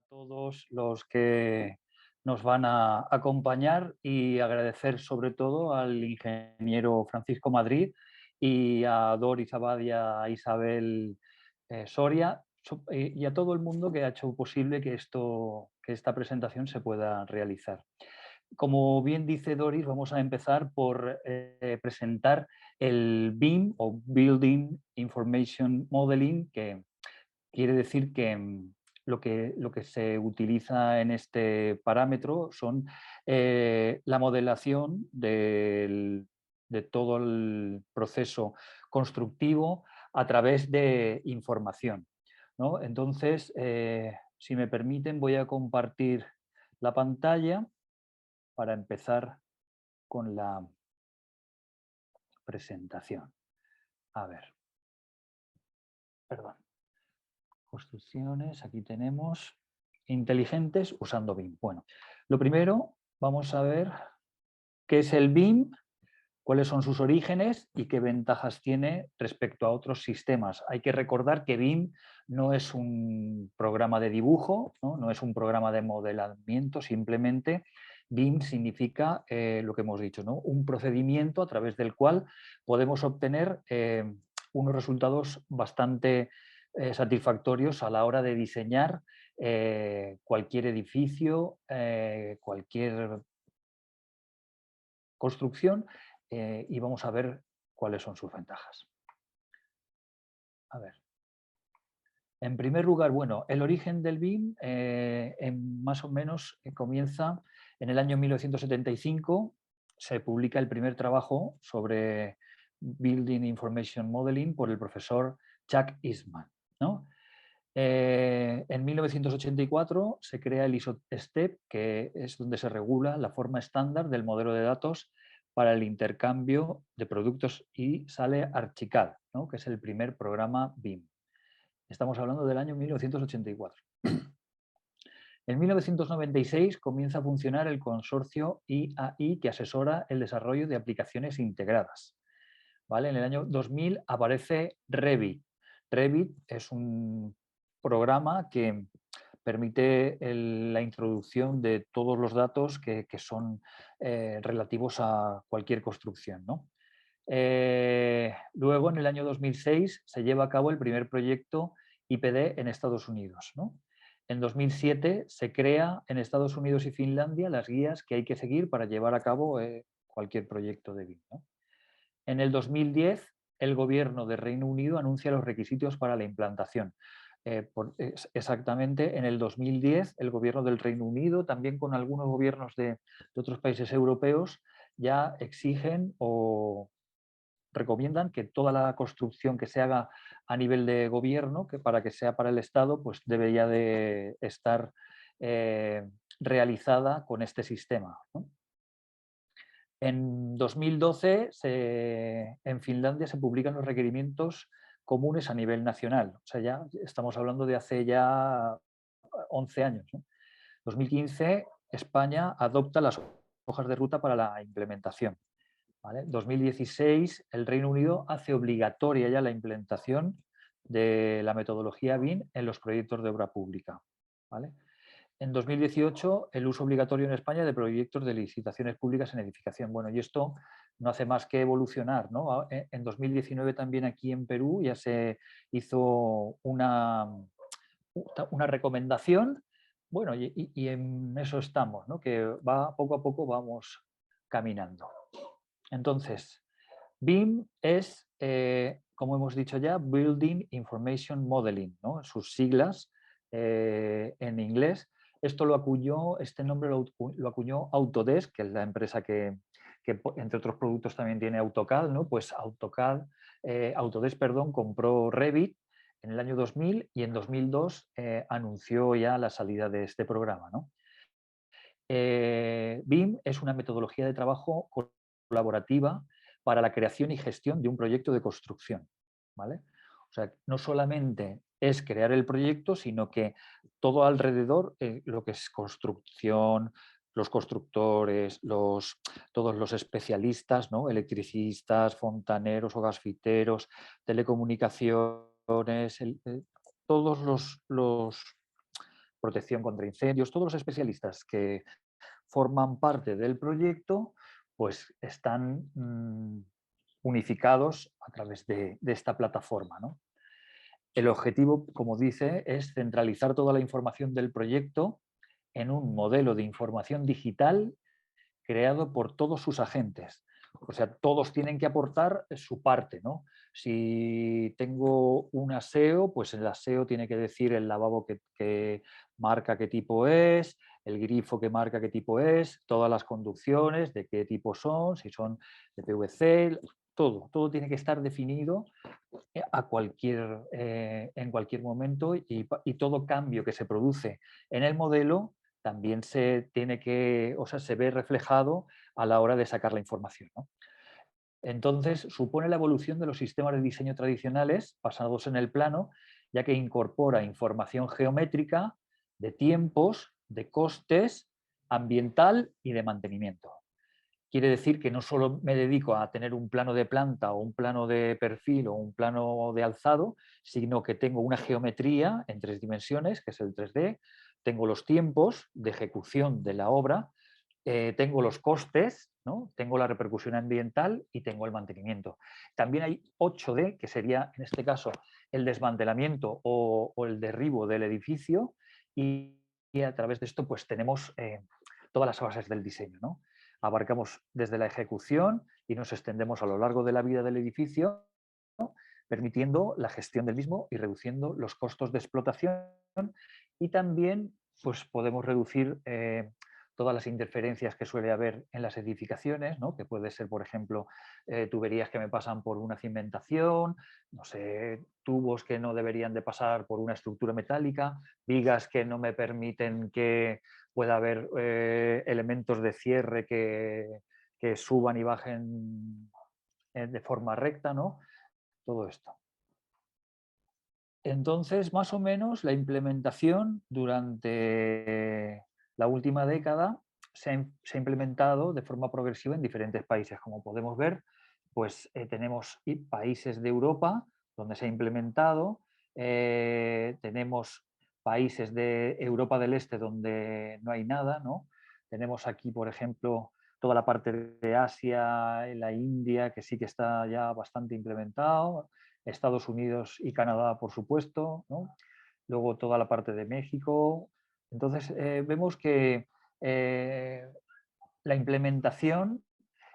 todos los que nos van a acompañar y agradecer sobre todo al ingeniero Francisco Madrid y a Doris Abad y a Isabel Soria y a todo el mundo que ha hecho posible que esta presentación se pueda realizar. Como bien dice Doris, vamos a empezar por presentar el BIM o Building Information Modeling, que quiere decir que lo que se utiliza en este parámetro son la modelación de todo el proceso constructivo a través de información, ¿no? Entonces, si me permiten, voy a compartir la pantalla para empezar con la presentación. A ver, perdón. Construcciones, aquí tenemos inteligentes usando BIM. Bueno, lo primero, vamos a ver qué es el BIM, cuáles son sus orígenes y qué ventajas tiene respecto a otros sistemas. Hay que recordar que BIM no es un programa de dibujo, no es un programa de modelamiento, simplemente BIM significa lo que hemos dicho, ¿no? Un procedimiento a través del cual podemos obtener unos resultados bastante satisfactorios a la hora de diseñar cualquier edificio, cualquier construcción y vamos a ver cuáles son sus ventajas. A ver. En primer lugar, bueno, el origen del BIM más o menos comienza en el año 1975. Se publica el primer trabajo sobre Building Information Modeling por el profesor Chuck Eastman, ¿no? En 1984 se crea el ISO-STEP, que es donde se regula la forma estándar del modelo de datos para el intercambio de productos y sale Archicad, ¿no? Que es el primer programa BIM. Estamos hablando del año 1984. En 1996 comienza a funcionar el consorcio IAI que asesora el desarrollo de aplicaciones integradas. ¿Vale? En el año 2000 aparece Revit. Revit es un programa que permite la introducción de todos los datos que son relativos a cualquier construcción, ¿no? Luego, en el año 2006, se lleva a cabo el primer proyecto IPD en Estados Unidos, ¿no? En 2007 se crea en Estados Unidos y Finlandia las guías que hay que seguir para llevar a cabo cualquier proyecto de BIM, ¿no? En el 2010, el gobierno de Reino Unido anuncia los requisitos para la implantación. Exactamente en el 2010, el gobierno del Reino Unido, también con algunos gobiernos de otros países europeos, ya exigen o recomiendan que toda la construcción que se haga a nivel de gobierno, que para que sea para el Estado, pues debe ya de estar realizada con este sistema, ¿no? En 2012 en Finlandia se publican los requerimientos comunes a nivel nacional. O sea, ya estamos hablando de hace ya 11 años, ¿no? 2015 España adopta las hojas de ruta para la implementación. ¿Vale? 2016 el Reino Unido hace obligatoria ya la implementación de la metodología BIM en los proyectos de obra pública. ¿Vale? En 2018, el uso obligatorio en España de proyectos de licitaciones públicas en edificación. Bueno, y esto no hace más que evolucionar, ¿no? En 2019 también aquí en Perú ya se hizo una recomendación, bueno, y en eso estamos, ¿no? Que poco a poco vamos caminando. Entonces, BIM es, como hemos dicho ya, Building Information Modeling, ¿no? Sus siglas en inglés. Este nombre lo acuñó Autodesk, que es la empresa que entre otros productos también tiene AutoCAD, ¿no? Pues Autodesk, perdón, compró Revit en el año 2000 y en 2002 anunció ya la salida de este programa, ¿no? BIM es una metodología de trabajo colaborativa para la creación y gestión de un proyecto de construcción, ¿vale? O sea, no solamente es crear el proyecto, sino que todo alrededor, lo que es construcción, los constructores, todos los especialistas, ¿no? Electricistas, fontaneros o gasfiteros, telecomunicaciones, todos protección contra incendios, todos los especialistas que forman parte del proyecto, pues están unificados a través de esta plataforma, ¿no? El objetivo, como dice, es centralizar toda la información del proyecto en un modelo de información digital creado por todos sus agentes. O sea, todos tienen que aportar su parte, ¿no? Si tengo un aseo, pues el aseo tiene que decir el lavabo que marca qué tipo es, el grifo que marca qué tipo es, todas las conducciones, de qué tipo son, si son de PVC, todo tiene que estar definido en cualquier momento y todo cambio que se produce en el modelo también se tiene que, o sea, se ve reflejado a la hora de sacar la información, ¿no? Entonces, supone la evolución de los sistemas de diseño tradicionales basados en el plano, ya que incorpora información geométrica de tiempos, de costes, ambiental y de mantenimiento. Quiere decir que no solo me dedico a tener un plano de planta o un plano de perfil o un plano de alzado, sino que tengo una geometría en 3 dimensiones, que es el 3D, tengo los tiempos de ejecución de la obra, tengo los costes, ¿no? Tengo la repercusión ambiental y tengo el mantenimiento. También hay 8D, que sería en este caso el desmantelamiento o el derribo del edificio y a través de esto pues tenemos todas las bases del diseño, ¿no? Abarcamos desde la ejecución y nos extendemos a lo largo de la vida del edificio, ¿no? Permitiendo la gestión del mismo y reduciendo los costos de explotación y también pues, podemos reducir todas las interferencias que suele haber en las edificaciones, ¿no? Que puede ser, por ejemplo, tuberías que me pasan por una cimentación, no sé, tubos que no deberían de pasar por una estructura metálica, vigas que no me permiten que pueda haber elementos de cierre que suban y bajen de forma recta, ¿no? Todo esto. Entonces, más o menos, la implementación durante la última década se ha implementado de forma progresiva en diferentes países. Como podemos ver, pues tenemos países de Europa donde se ha implementado, tenemos países de Europa del Este donde no hay nada, ¿no? Tenemos aquí, por ejemplo, toda la parte de Asia, la India, que sí que está ya bastante implementado, Estados Unidos y Canadá, por supuesto, ¿no? Luego toda la parte de México. Entonces, vemos que la implementación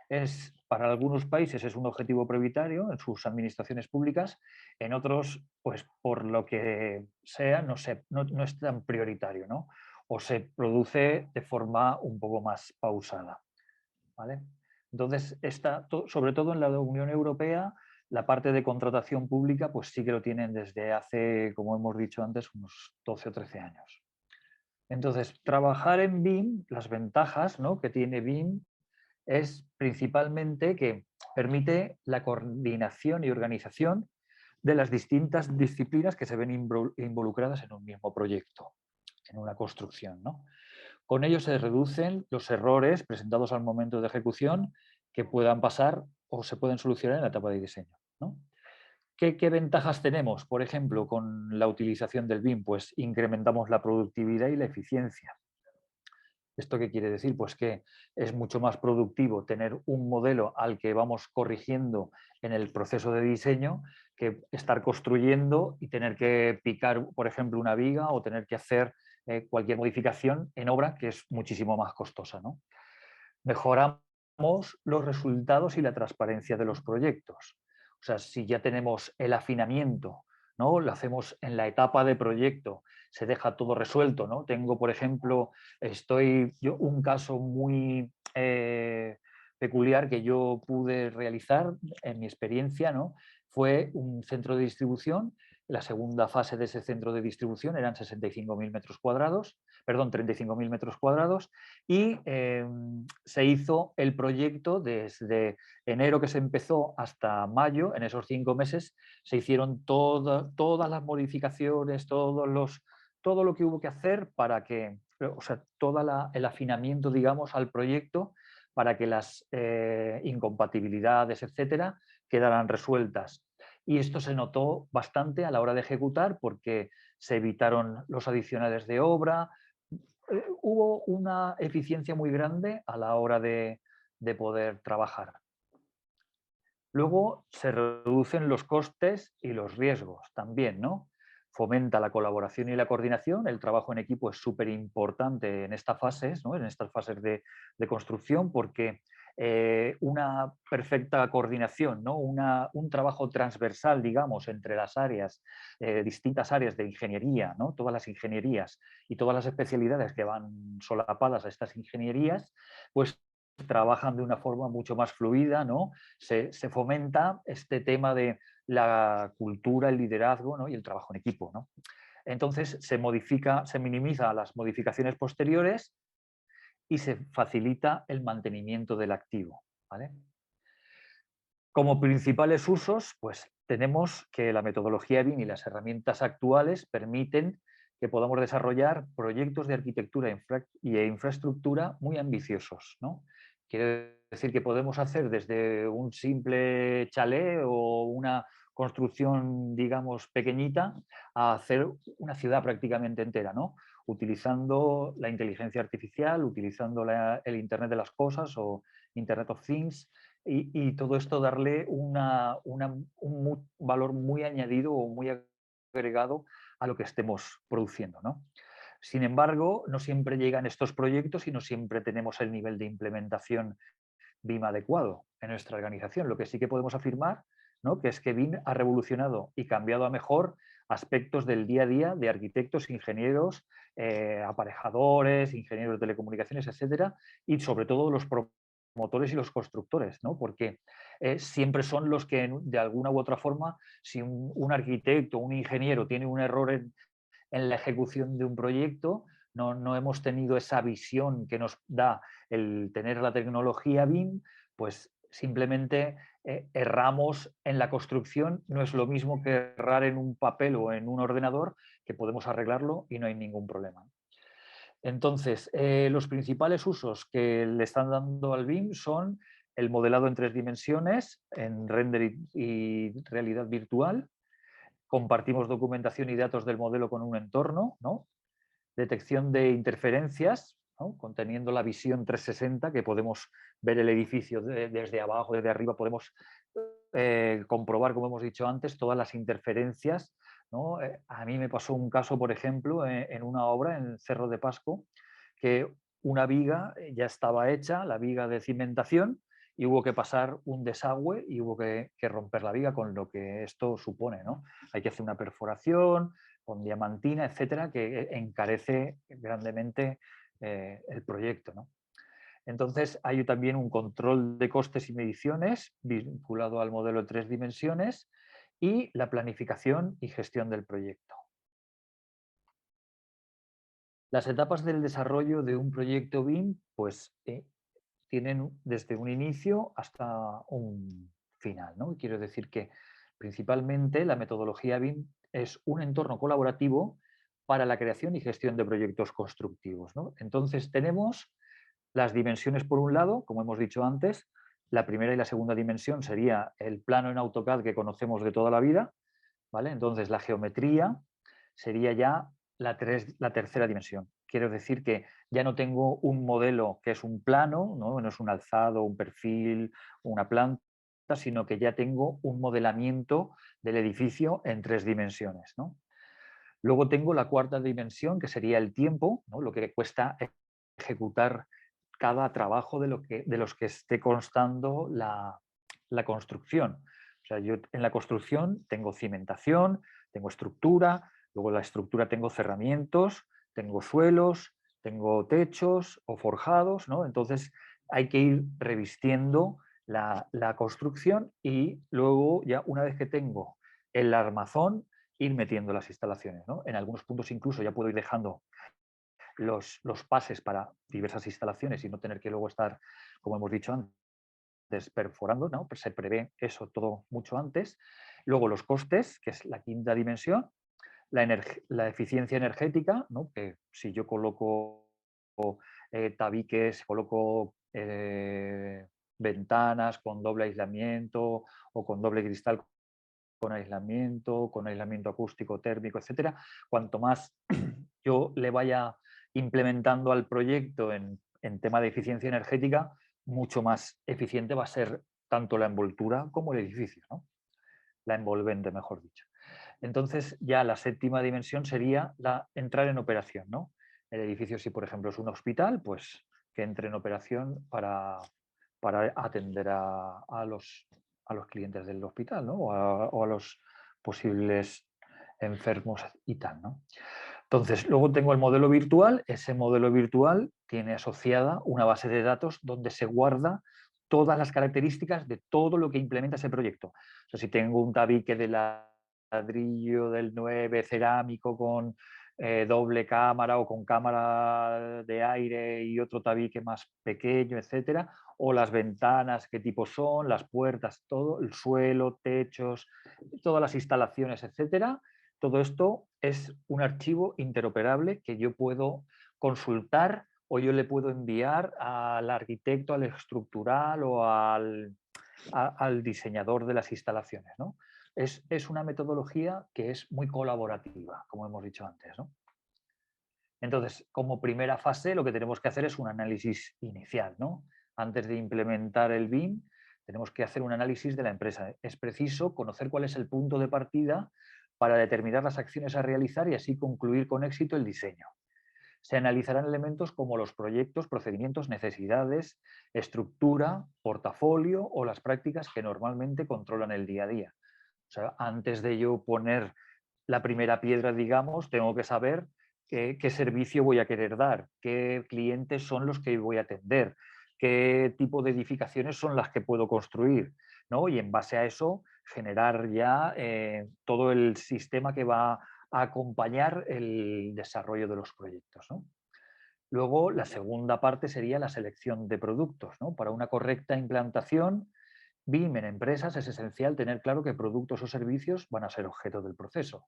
es, para algunos países es un objetivo prioritario en sus administraciones públicas, en otros, pues por lo que sea, no es tan prioritario, ¿no? O se produce de forma un poco más pausada, ¿vale? Entonces, sobre todo en la Unión Europea, la parte de contratación pública, pues sí que lo tienen desde hace, como hemos dicho antes, unos 12 o 13 años. Entonces, trabajar en BIM, las ventajas, ¿no?, que tiene BIM es principalmente que permite la coordinación y organización de las distintas disciplinas que se ven involucradas en un mismo proyecto, en una construcción, ¿no? Con ello se reducen los errores presentados al momento de ejecución que puedan pasar o se pueden solucionar en la etapa de diseño, ¿no? ¿Qué ventajas tenemos? Por ejemplo, con la utilización del BIM, pues incrementamos la productividad y la eficiencia. ¿Esto qué quiere decir? Pues que es mucho más productivo tener un modelo al que vamos corrigiendo en el proceso de diseño que estar construyendo y tener que picar, por ejemplo, una viga o tener que hacer cualquier modificación en obra que es muchísimo más costosa, ¿no? Mejoramos los resultados y la transparencia de los proyectos. O sea, si ya tenemos el afinamiento, ¿no? Lo hacemos en la etapa de proyecto, se deja todo resuelto, ¿no? Tengo, por ejemplo, un caso muy peculiar que yo pude realizar en mi experiencia, ¿no? Fue un centro de distribución. La segunda fase de ese centro de distribución eran 65.000 metros cuadrados, perdón, 35.000 metros cuadrados, y se hizo el proyecto desde enero que se empezó hasta mayo. En esos 5 meses se hicieron todas las modificaciones, todo lo que hubo que hacer para que, o sea, todo el afinamiento, digamos, al proyecto para que las incompatibilidades, etcétera, quedaran resueltas. y esto se notó bastante a la hora de ejecutar porque se evitaron los adicionales de obra, hubo una eficiencia muy grande a la hora de poder trabajar. Luego se reducen los costes y los riesgos también, ¿no? Fomenta la colaboración y la coordinación. El trabajo en equipo es súper importante en estas fases, ¿no? En estas fases de construcción, porque una perfecta coordinación, ¿no? Un trabajo transversal, digamos, entre las áreas, distintas áreas de ingeniería, ¿no? Todas las ingenierías y todas las especialidades que van solapadas a estas ingenierías, pues trabajan de una forma mucho más fluida, ¿no? Se fomenta este tema de la cultura, el liderazgo, ¿no? Y el trabajo en equipo, ¿no? Entonces se minimiza las modificaciones posteriores y se facilita el mantenimiento del activo, ¿vale? Como principales usos, pues tenemos que la metodología BIM y las herramientas actuales permiten que podamos desarrollar proyectos de arquitectura e infraestructura muy ambiciosos, ¿no? Quiere decir que podemos hacer desde un simple chalet o una construcción, digamos, pequeñita, a hacer una ciudad prácticamente entera, ¿no? Utilizando la inteligencia artificial, utilizando el Internet de las cosas o Internet of Things, y todo esto darle un valor muy añadido o muy agregado a lo que estemos produciendo, ¿no? Sin embargo, no siempre llegan estos proyectos y no siempre tenemos el nivel de implementación BIM adecuado en nuestra organización. Lo que sí que podemos afirmar, ¿no?, que es que BIM ha revolucionado y cambiado a mejor aspectos del día a día de arquitectos, ingenieros, aparejadores, ingenieros de telecomunicaciones, etcétera, y sobre todo los promotores y los constructores, ¿no? Porque siempre son los que, de alguna u otra forma, si un arquitecto, un ingeniero tiene un error en la ejecución de un proyecto, no hemos tenido esa visión que nos da el tener la tecnología BIM, pues simplemente erramos en la construcción. No es lo mismo que errar en un papel o en un ordenador, que podemos arreglarlo y no hay ningún problema. Entonces, los principales usos que le están dando al BIM son el modelado en 3 dimensiones, en render y realidad virtual. Compartimos documentación y datos del modelo con un entorno, ¿no? Detección de interferencias, ¿no?, conteniendo la visión 360, que podemos ver el edificio desde abajo, desde arriba, podemos comprobar, como hemos dicho antes, todas las interferencias, ¿no? A mí me pasó un caso, por ejemplo, en una obra en Cerro de Pasco, que una viga ya estaba hecha, la viga de cimentación, y hubo que pasar un desagüe y hubo que romper la viga, con lo que esto supone, ¿no? Hay que hacer una perforación con diamantina, etcétera, que encarece grandemente el proyecto, ¿no? Entonces, hay también un control de costes y mediciones vinculado al modelo de 3 dimensiones y la planificación y gestión del proyecto. Las etapas del desarrollo de un proyecto BIM, pues, tienen desde un inicio hasta un final, ¿no? Quiero decir que principalmente la metodología BIM es un entorno colaborativo para la creación y gestión de proyectos constructivos, ¿no? Entonces tenemos las dimensiones por un lado, como hemos dicho antes. La primera y la segunda dimensión sería el plano en AutoCAD que conocemos de toda la vida, ¿vale? Entonces la geometría sería ya la tercera dimensión. Quiero decir que ya no tengo un modelo que es un plano, no es un alzado, un perfil, una planta, sino que ya tengo un modelamiento del edificio en 3 dimensiones, ¿no? Luego tengo la cuarta dimensión, que sería el tiempo, ¿no?, lo que cuesta ejecutar cada trabajo de los que esté constando la construcción. O sea, yo en la construcción tengo cimentación, tengo estructura, luego en la estructura tengo cerramientos, tengo suelos, tengo techos o forjados, ¿no? Entonces hay que ir revistiendo la construcción y luego, ya una vez que tengo el armazón, ir metiendo las instalaciones, ¿no? En algunos puntos incluso ya puedo ir dejando los pases para diversas instalaciones y no tener que luego estar, como hemos dicho antes, perforando, ¿no? Pues se prevé eso todo mucho antes. Luego los costes, que es la quinta dimensión, la eficiencia energética, ¿no?, que si yo coloco tabiques, coloco ventanas con doble aislamiento o con doble cristal, con aislamiento acústico, térmico, etcétera. Cuanto más yo le vaya implementando al proyecto en tema de eficiencia energética, mucho más eficiente va a ser tanto la envoltura como el edificio, ¿no? La envolvente, mejor dicho. Entonces, ya la séptima dimensión sería entrar en operación, ¿no? El edificio, si por ejemplo es un hospital, pues que entre en operación para atender a los clientes del hospital, ¿no? O a los posibles enfermos y tal, ¿no? Entonces, luego tengo el modelo virtual. Ese modelo virtual tiene asociada una base de datos donde se guarda todas las características de todo lo que implementa ese proyecto. O sea, si tengo un tabique de ladrillo del 9 cerámico con doble cámara o con cámara de aire y otro tabique más pequeño, etcétera, o las ventanas, qué tipo son, las puertas, todo, el suelo, techos, todas las instalaciones, etcétera. Todo esto es un archivo interoperable que yo puedo consultar o yo le puedo enviar al arquitecto, al estructural o al diseñador de las instalaciones, ¿no? Es una metodología que es muy colaborativa, como hemos dicho antes, ¿no? Entonces, como primera fase, lo que tenemos que hacer es un análisis inicial, ¿no? Antes de implementar el BIM, tenemos que hacer un análisis de la empresa. Es preciso conocer cuál es el punto de partida para determinar las acciones a realizar y así concluir con éxito el diseño. Se analizarán elementos como los proyectos, procedimientos, necesidades, estructura, portafolio o las prácticas que normalmente controlan el día a día. O sea, antes de yo poner la primera piedra, digamos, tengo que saber qué servicio voy a querer dar, qué clientes son los que voy a atender, qué tipo de edificaciones son las que puedo construir, ¿no? Y en base a eso generar ya todo el sistema que va a acompañar el desarrollo de los proyectos, ¿no? Luego, la segunda parte sería la selección de productos, ¿no? Para una correcta implantación BIM en empresas es esencial tener claro qué productos o servicios van a ser objeto del proceso.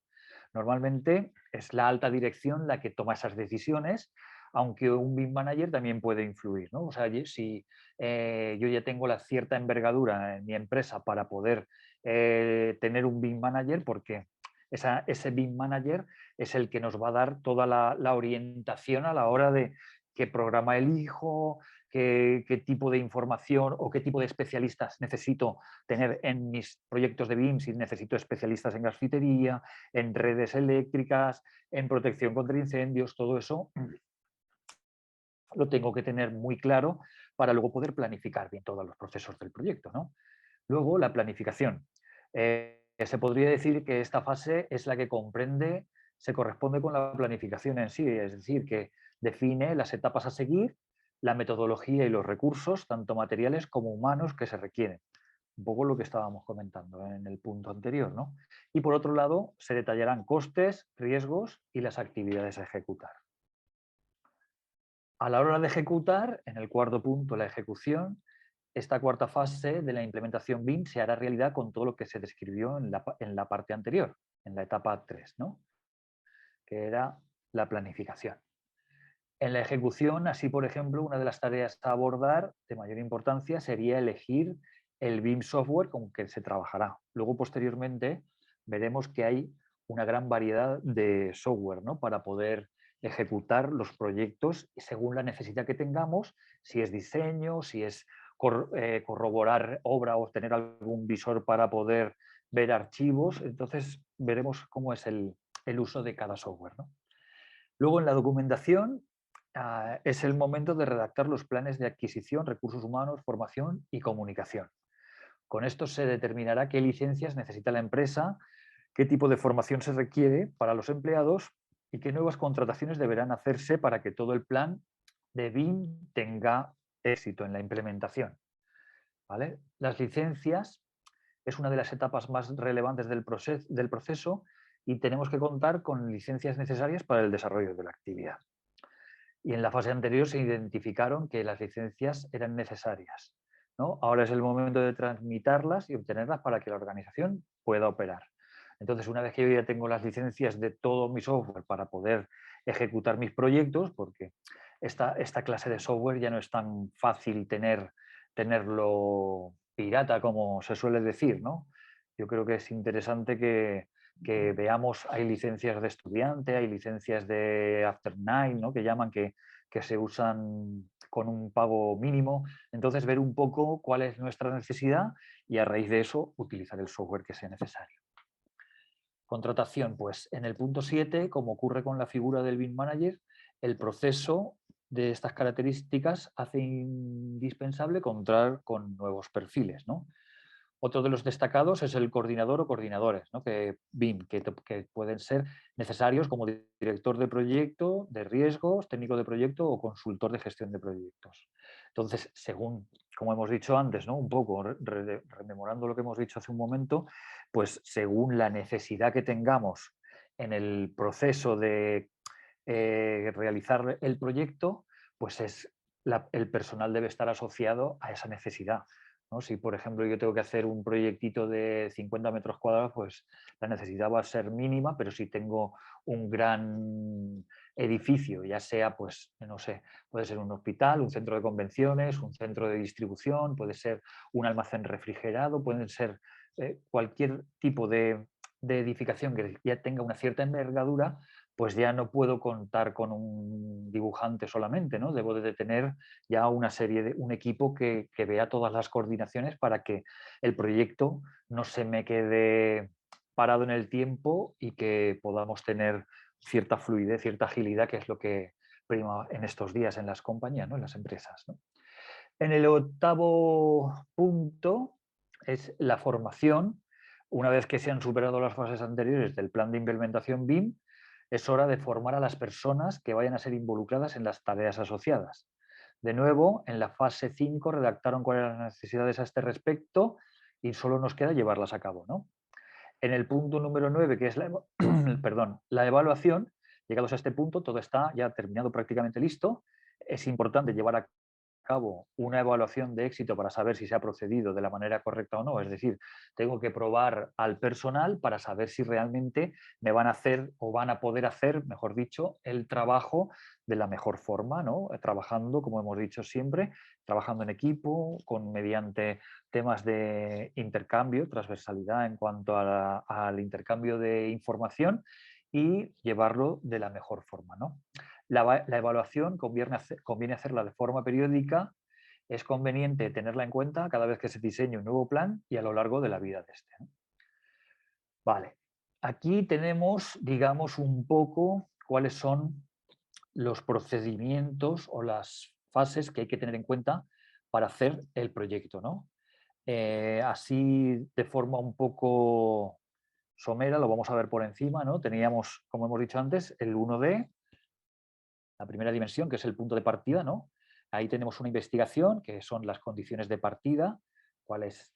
Normalmente es la alta dirección la que toma esas decisiones, aunque un BIM manager también puede influir, ¿no? O sea, si yo ya tengo la cierta envergadura en mi empresa para poder tener un BIM manager, porque ese BIM manager es el que nos va a dar toda la orientación a la hora de qué programa elijo, qué tipo de información o qué tipo de especialistas necesito tener en mis proyectos de BIM, si necesito especialistas en gasfitería, en redes eléctricas, en protección contra incendios, todo eso lo tengo que tener muy claro para luego poder planificar bien todos los procesos del proyecto, ¿no? Luego, la planificación. Se podría decir que esta fase es la que comprende, se corresponde con la planificación en sí, es decir, que define las etapas a seguir, la metodología y los recursos, tanto materiales como humanos, que se requieren. Un poco lo que estábamos comentando en el punto anterior, ¿no? Y por otro lado, se detallarán costes, riesgos y las actividades a ejecutar. A la hora de ejecutar, en el cuarto punto, la ejecución, esta cuarta fase de la implementación BIM se hará realidad con todo lo que se describió en la parte anterior, en la etapa 3, ¿no? Que era la planificación. En la ejecución, así por ejemplo, una de las tareas a abordar de mayor importancia sería elegir el BIM software con que se trabajará. Luego, posteriormente, veremos que hay una gran variedad de software, ¿no? Para poder ejecutar los proyectos según la necesidad que tengamos, si es diseño, si es corroborar obra o tener algún visor para poder ver archivos. Entonces, veremos cómo es el uso de cada software, ¿no? Luego, en la documentación, es el momento de redactar los planes de adquisición, recursos humanos, formación y comunicación. Con esto se determinará qué licencias necesita la empresa, qué tipo de formación se requiere para los empleados y qué nuevas contrataciones deberán hacerse para que todo el plan de BIM tenga éxito en la implementación, ¿vale? Las licencias es una de las etapas más relevantes del proceso y tenemos que contar con licencias necesarias para el desarrollo de la actividad. Y en la fase anterior se identificaron que las licencias eran necesarias, ¿no? Ahora es el momento de transmitirlas y obtenerlas para que la organización pueda operar. Entonces, una vez que yo ya tengo las licencias de todo mi software para poder ejecutar mis proyectos, porque esta clase de software ya no es tan fácil tenerlo pirata como se suele decir, ¿no? Yo creo que es interesante que veamos, hay licencias de estudiante, hay licencias de After Night, ¿no? Que llaman, que se usan con un pago mínimo. Entonces, ver un poco cuál es nuestra necesidad y a raíz de eso utilizar el software que sea necesario. Contratación, pues en el punto 7, como ocurre con la figura del BIM Manager, el proceso de estas características hace indispensable contar con nuevos perfiles, ¿no? Otro de los destacados es el coordinador o coordinadores, ¿no? que BIM, que pueden ser necesarios como director de proyecto, de riesgos, técnico de proyecto o consultor de gestión de proyectos. Entonces, según, como hemos dicho antes, ¿no? Un poco rememorando lo que hemos dicho hace un momento, pues según la necesidad que tengamos en el proceso de realizar el proyecto, pues el personal debe estar asociado a esa necesidad, ¿no? Si, por ejemplo, yo tengo que hacer un proyectito de 50 metros cuadrados, pues la necesidad va a ser mínima, pero si tengo un gran edificio, ya sea, pues, no sé, puede ser un hospital, un centro de convenciones, un centro de distribución, puede ser un almacén refrigerado, pueden ser cualquier tipo de edificación que ya tenga una cierta envergadura, pues ya no puedo contar con un dibujante solamente, ¿no? Debo de tener ya una serie de un equipo que vea todas las coordinaciones para que el proyecto no se me quede parado en el tiempo y que podamos tener cierta fluidez, cierta agilidad, que es lo que prima en estos días en las compañías, ¿no? En las empresas, ¿no? En el octavo punto es la formación. Una vez que se han superado las fases anteriores del plan de implementación BIM, es hora de formar a las personas que vayan a ser involucradas en las tareas asociadas. De nuevo, en la fase 5 redactaron cuáles eran las necesidades a este respecto y solo nos queda llevarlas a cabo, ¿no? En el punto número 9, que es perdón, la evaluación, llegados a este punto, todo está ya terminado, prácticamente listo. Es importante llevar a cabo una evaluación de éxito para saber si se ha procedido de la manera correcta o no. Es decir, tengo que probar al personal para saber si realmente me van a hacer o van a poder hacer, mejor dicho, el trabajo de la mejor forma, ¿no? Trabajando, como hemos dicho siempre, trabajando en equipo, mediante temas de intercambio, transversalidad en cuanto al intercambio de información y llevarlo de la mejor forma, ¿no? La evaluación conviene hacerla de forma periódica, es conveniente tenerla en cuenta cada vez que se diseñe un nuevo plan y a lo largo de la vida de este, ¿no? Vale, aquí tenemos, digamos, un poco cuáles son los procedimientos o las fases que hay que tener en cuenta para hacer el proyecto, ¿no? Así, de forma un poco somera, lo vamos a ver por encima, ¿no? Teníamos, como hemos dicho antes, el 1D, la primera dimensión, que es el punto de partida, ¿no? Ahí tenemos una investigación, que son las condiciones de partida, cuáles,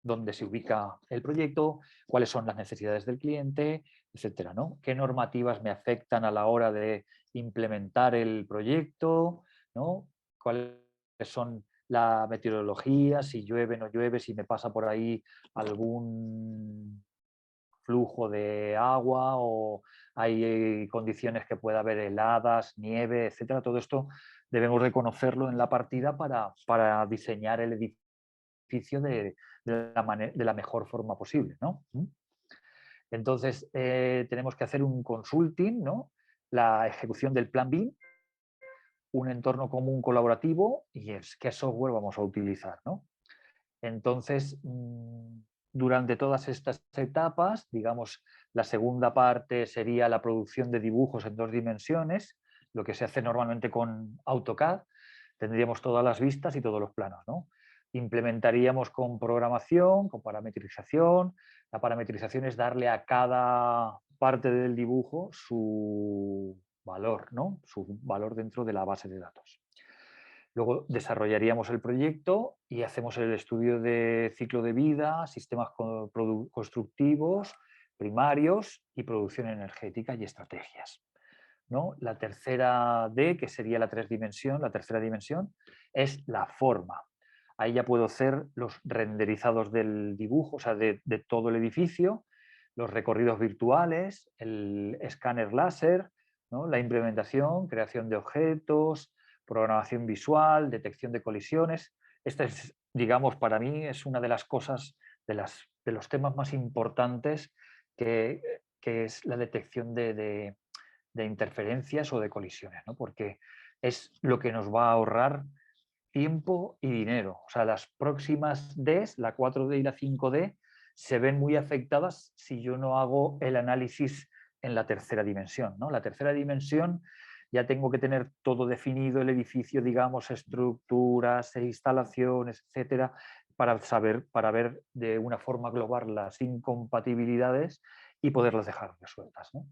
dónde se ubica el proyecto, cuáles son las necesidades del cliente, etcétera, ¿no? ¿Qué normativas me afectan a la hora de implementar el proyecto, ¿no? ¿Cuáles son la meteorología, si llueve, no llueve, si me pasa por ahí algún flujo de agua o hay condiciones que pueda haber heladas, nieve, etcétera? Todo esto debemos reconocerlo en la partida para diseñar el edificio de la mejor forma posible, ¿no? Entonces, tenemos que hacer un consulting, ¿no? La ejecución del plan BIM, un entorno común colaborativo y qué software vamos a utilizar, ¿no? Entonces, durante todas estas etapas, digamos, la segunda parte sería la producción de dibujos en 2 dimensiones, lo que se hace normalmente con AutoCAD. Tendríamos todas las vistas y todos los planos, ¿no? Implementaríamos con programación, con parametrización. La parametrización es darle a cada parte del dibujo su valor, ¿no? Su valor dentro de la base de datos. Luego desarrollaríamos el proyecto y hacemos el estudio de ciclo de vida, sistemas constructivos, primarios y producción energética y estrategias, ¿no? La tercera D, que sería la tercera dimensión, es la forma. Ahí ya puedo hacer los renderizados del dibujo, o sea, de todo el edificio, los recorridos virtuales, el escáner láser, ¿no? La implementación, creación de objetos, programación visual, detección de colisiones. Esta es, digamos, para mí es una de las cosas, de las los temas más importantes que es la detección de interferencias o de colisiones, ¿no? Porque es lo que nos va a ahorrar tiempo y dinero. O sea, las próximas Ds, la 4D y la 5D, se ven muy afectadas si yo no hago el análisis en la tercera dimensión, ¿no? La tercera dimensión ya tengo que tener todo definido, el edificio, digamos, estructuras e instalaciones, etcétera, para saber, para ver de una forma global las incompatibilidades y poderlas dejar resueltas, ¿no?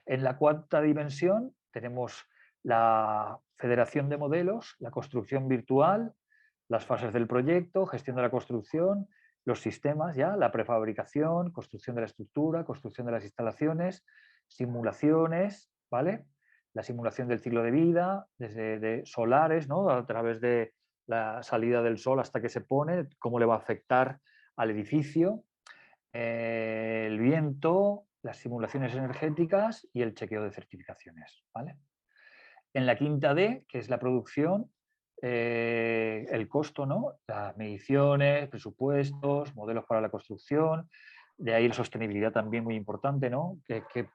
En la cuarta dimensión tenemos la federación de modelos, la construcción virtual, las fases del proyecto, gestión de la construcción, los sistemas, ya, la prefabricación, construcción de la estructura, construcción de las instalaciones, simulaciones, ¿vale? La simulación del ciclo de vida, desde de solares, ¿no? A través de la salida del sol hasta que se pone, cómo le va a afectar al edificio, el viento, las simulaciones energéticas y el chequeo de certificaciones, ¿vale? En la quinta D, que es la producción, el costo, ¿no? Las mediciones, presupuestos, modelos para la construcción, de ahí la sostenibilidad también muy importante, ¿no? ¿Qué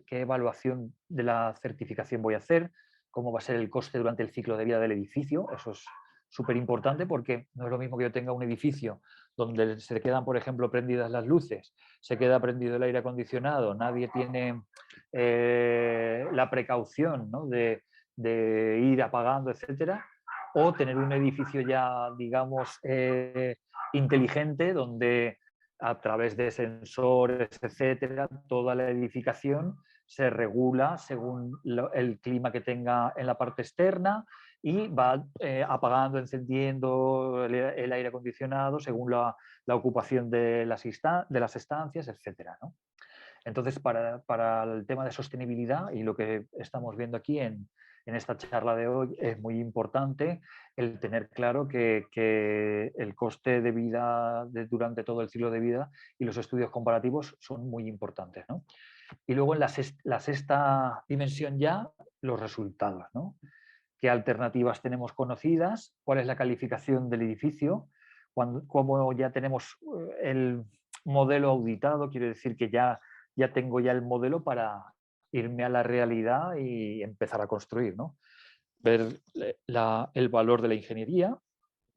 evaluación de la certificación voy a hacer? ¿Cómo va a ser el coste durante el ciclo de vida del edificio? Eso es súper importante porque no es lo mismo que yo tenga un edificio donde se quedan, por ejemplo, prendidas las luces, se queda prendido el aire acondicionado, nadie tiene la precaución, ¿no? de ir apagando, etcétera, o tener un edificio ya, digamos, inteligente, donde a través de sensores, etcétera, toda la edificación se regula según el clima que tenga en la parte externa y va apagando, encendiendo el aire acondicionado según la ocupación de las estancias, etcétera, ¿no? Entonces, para el tema de sostenibilidad y lo que estamos viendo aquí en esta charla de hoy, es muy importante el tener claro que el coste de vida durante todo el ciclo de vida y los estudios comparativos son muy importantes, ¿no? Y luego en la sexta dimensión ya, los resultados, ¿no? ¿Qué alternativas tenemos conocidas? ¿Cuál es la calificación del edificio? Cómo ya tenemos el modelo auditado, quiere decir que ya tengo ya el modelo para irme a la realidad y empezar a construir, ¿no? Ver el valor de la ingeniería,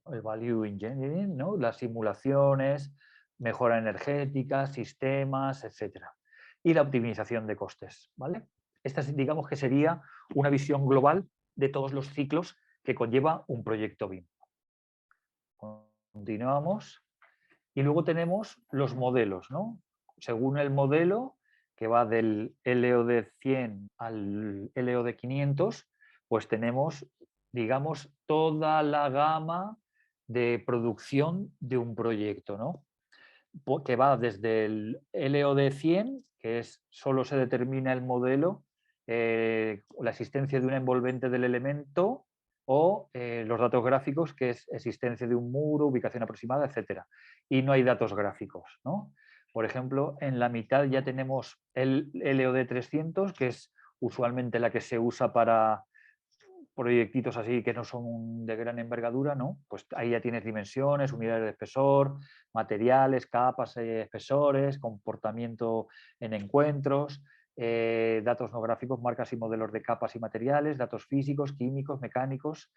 el value engineering, ¿no? Las simulaciones, mejora energética, sistemas, etcétera. Y la optimización de costes, ¿vale? Esta, digamos que sería una visión global de todos los ciclos que conlleva un proyecto BIM. Continuamos. Y luego tenemos los modelos, ¿no? Según el modelo, que va del LOD 100 al LOD 500, pues tenemos, digamos, toda la gama de producción de un proyecto, ¿no? Que va desde el LOD 100, que es solo se determina el modelo, la existencia de un envolvente del elemento o los datos gráficos, que es existencia de un muro, ubicación aproximada, etc. Y no hay datos gráficos, ¿no? Por ejemplo, en la mitad ya tenemos el LOD 300, que es usualmente la que se usa para proyectitos así que no son de gran envergadura, ¿no? Pues ahí ya tienes dimensiones, unidades de espesor, materiales, capas, espesores, comportamiento en encuentros, datos no gráficos, marcas y modelos de capas y materiales, datos físicos, químicos, mecánicos,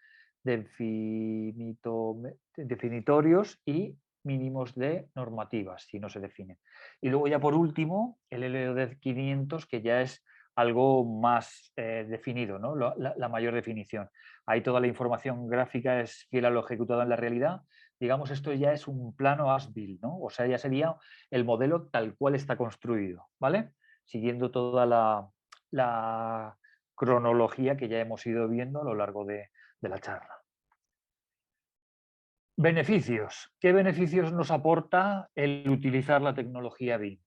definitorios y mínimos de normativas, si no se definen. Y luego ya por último, el LOD 500, que ya es algo más definido, ¿no? La mayor definición. Ahí toda la información gráfica es fiel a lo ejecutado en la realidad. Digamos, esto ya es un plano as-built, ¿no? O sea, ya sería el modelo tal cual está construido, ¿vale? Siguiendo toda la cronología que ya hemos ido viendo a lo largo de la charla. Beneficios. ¿Qué beneficios nos aporta el utilizar la tecnología BIM?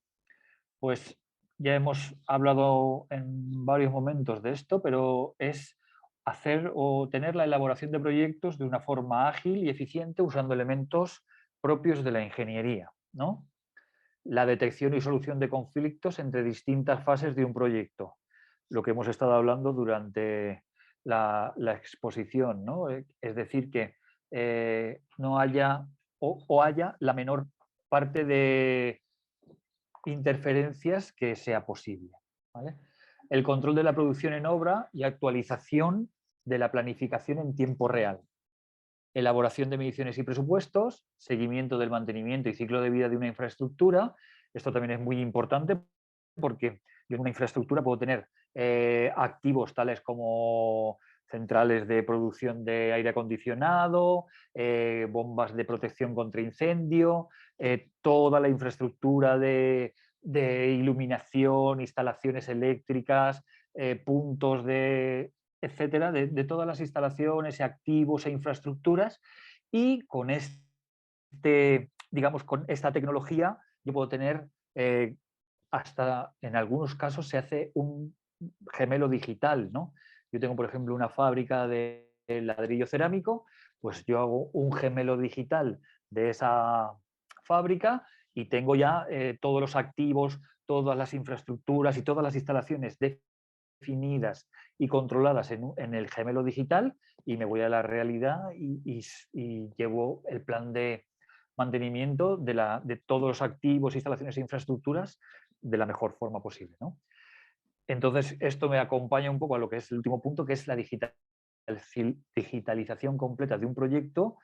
Pues ya hemos hablado en varios momentos de esto, pero es hacer o tener la elaboración de proyectos de una forma ágil y eficiente usando elementos propios de la ingeniería, ¿no? La detección y solución de conflictos entre distintas fases de un proyecto, lo que hemos estado hablando durante la exposición, ¿no? Es decir, que no haya o haya la menor parte de interferencias que sea posible, ¿vale? El control de la producción en obra y actualización de la planificación en tiempo real. Elaboración de mediciones y presupuestos, seguimiento del mantenimiento y ciclo de vida de una infraestructura. Esto también es muy importante porque yo en una infraestructura puedo tener activos tales como centrales de producción de aire acondicionado, bombas de protección contra incendio, toda la infraestructura de iluminación, instalaciones eléctricas, puntos de etcétera, de todas las instalaciones, activos e infraestructuras, y con digamos, con esta tecnología yo puedo tener hasta en algunos casos se hace un gemelo digital, ¿no? Yo tengo, por ejemplo, una fábrica de ladrillo cerámico, pues yo hago un gemelo digital de esa fábrica y tengo ya todos los activos, todas las infraestructuras y todas las instalaciones definidas y controladas en el gemelo digital, y me voy a la realidad y llevo el plan de mantenimiento de todos los activos, instalaciones e infraestructuras de la mejor forma posible, ¿no? Entonces, esto me acompaña un poco a lo que es el último punto, que es la digitalización completa de un proyecto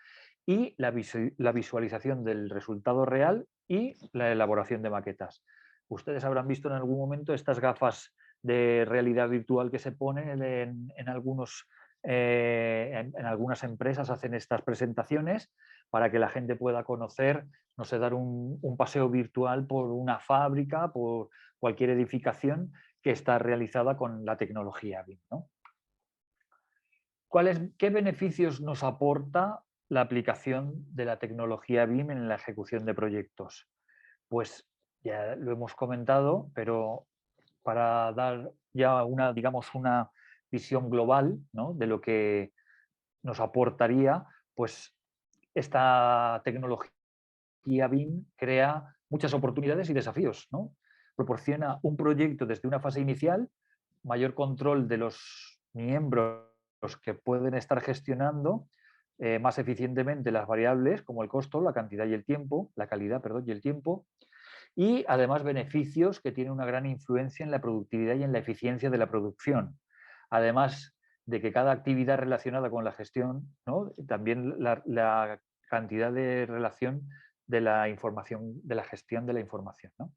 y la visualización del resultado real y la elaboración de maquetas. Ustedes habrán visto en algún momento estas gafas de realidad virtual que se ponen en algunos, en algunas empresas, hacen estas presentaciones para que la gente pueda conocer, no sé, dar un paseo virtual por una fábrica, por cualquier edificación que está realizada con la tecnología BIM, ¿no? ¿Qué beneficios nos aporta la aplicación de la tecnología BIM en la ejecución de proyectos? Pues ya lo hemos comentado, pero para dar ya una, digamos, una visión global, ¿no?, de lo que nos aportaría, pues esta tecnología BIM crea muchas oportunidades y desafíos, ¿no? Proporciona un proyecto desde una fase inicial, mayor control de los miembros que pueden estar gestionando más eficientemente las variables como el costo, la cantidad y el tiempo, la calidad, perdón, y el tiempo, y además beneficios que tienen una gran influencia en la productividad y en la eficiencia de la producción. Además de que cada actividad relacionada con la gestión, ¿no?, también la cantidad de relación de la información, de la gestión de la información, ¿no?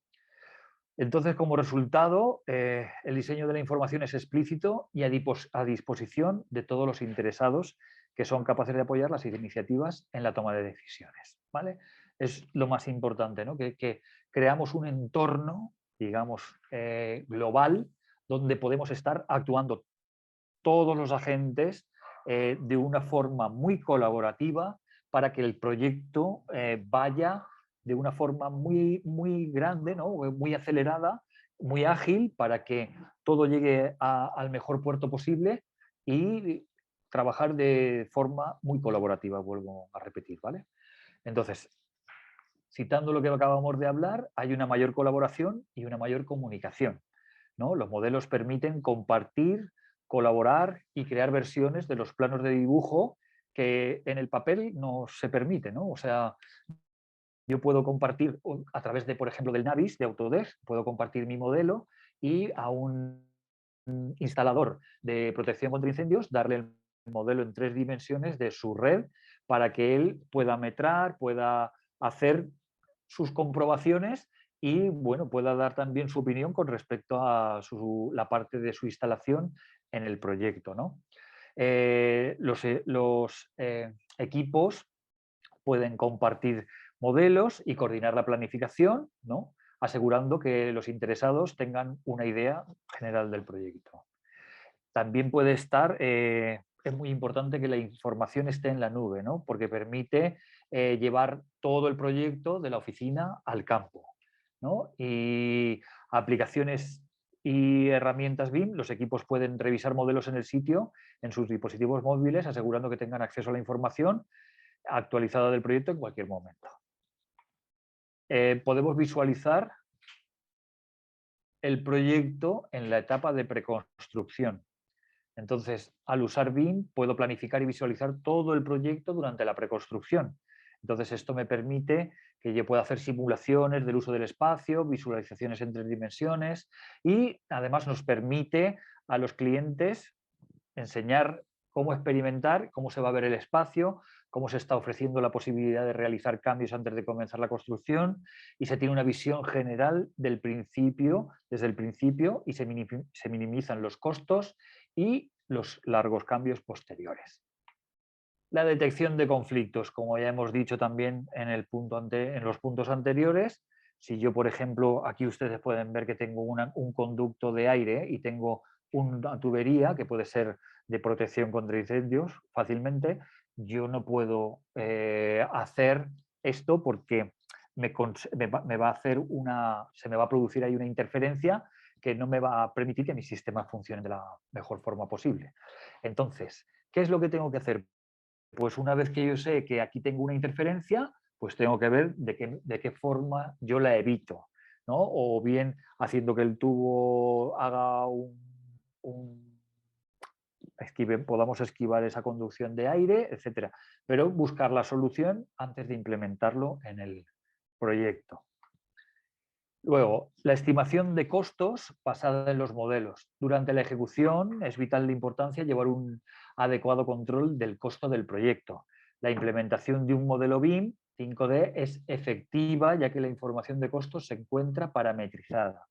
Entonces, como resultado, el diseño de la información es explícito y a disposición de todos los interesados que son capaces de apoyar las iniciativas en la toma de decisiones, ¿vale? Es lo más importante, ¿no? Que creamos un entorno, digamos, global, donde podemos estar actuando todos los agentes de una forma muy colaborativa para que el proyecto vaya de una forma muy, muy grande, ¿no?, muy acelerada, muy ágil, para que todo llegue al mejor puerto posible y trabajar de forma muy colaborativa, vuelvo a repetir, ¿vale? Entonces, citando lo que acabamos de hablar, hay una mayor colaboración y una mayor comunicación, ¿no? Los modelos permiten compartir, colaborar y crear versiones de los planos de dibujo que en el papel no se permite, ¿no? O sea, yo puedo compartir a través de, por ejemplo, del Navis, de Autodesk, puedo compartir mi modelo y a un instalador de protección contra incendios darle el modelo en 3 dimensiones de su red para que él pueda metrar, pueda hacer sus comprobaciones y, bueno, pueda dar también su opinión con respecto a la parte de su instalación en el proyecto, ¿no? Los equipos pueden compartir modelos y coordinar la planificación, ¿no?, asegurando que los interesados tengan una idea general del proyecto. También puede estar, es muy importante que la información esté en la nube, ¿no?, porque permite llevar todo el proyecto de la oficina al campo, ¿no? Y aplicaciones y herramientas BIM, los equipos pueden revisar modelos en el sitio, en sus dispositivos móviles, asegurando que tengan acceso a la información actualizada del proyecto en cualquier momento. Podemos visualizar el proyecto en la etapa de preconstrucción. Entonces, al usar BIM, puedo planificar y visualizar todo el proyecto durante la preconstrucción. Entonces, esto me permite que yo pueda hacer simulaciones del uso del espacio, visualizaciones en 3 dimensiones y además nos permite a los clientes enseñar cómo experimentar, cómo se va a ver el espacio, cómo se está ofreciendo la posibilidad de realizar cambios antes de comenzar la construcción y se tiene una visión general del principio, desde el principio y se minimizan los costos y los largos cambios posteriores. La detección de conflictos, como ya hemos dicho también en los puntos anteriores, si yo, por ejemplo, aquí ustedes pueden ver que tengo un conducto de aire y tengo una tubería que puede ser de protección contra incendios fácilmente, yo no puedo hacer esto porque me va a hacer se me va a producir ahí una interferencia que no me va a permitir que mi sistema funcione de la mejor forma posible. Entonces, ¿qué es lo que tengo que hacer? Pues una vez que yo sé que aquí tengo una interferencia, pues tengo que ver de qué forma yo la evito, ¿no? O bien haciendo que el tubo haga podamos esquivar esa conducción de aire, etcétera. Pero buscar la solución antes de implementarlo en el proyecto. Luego, la estimación de costos basada en los modelos. Durante la ejecución es vital de importancia llevar un adecuado control del costo del proyecto. La implementación de un modelo BIM 5D es efectiva ya que la información de costos se encuentra parametrizada.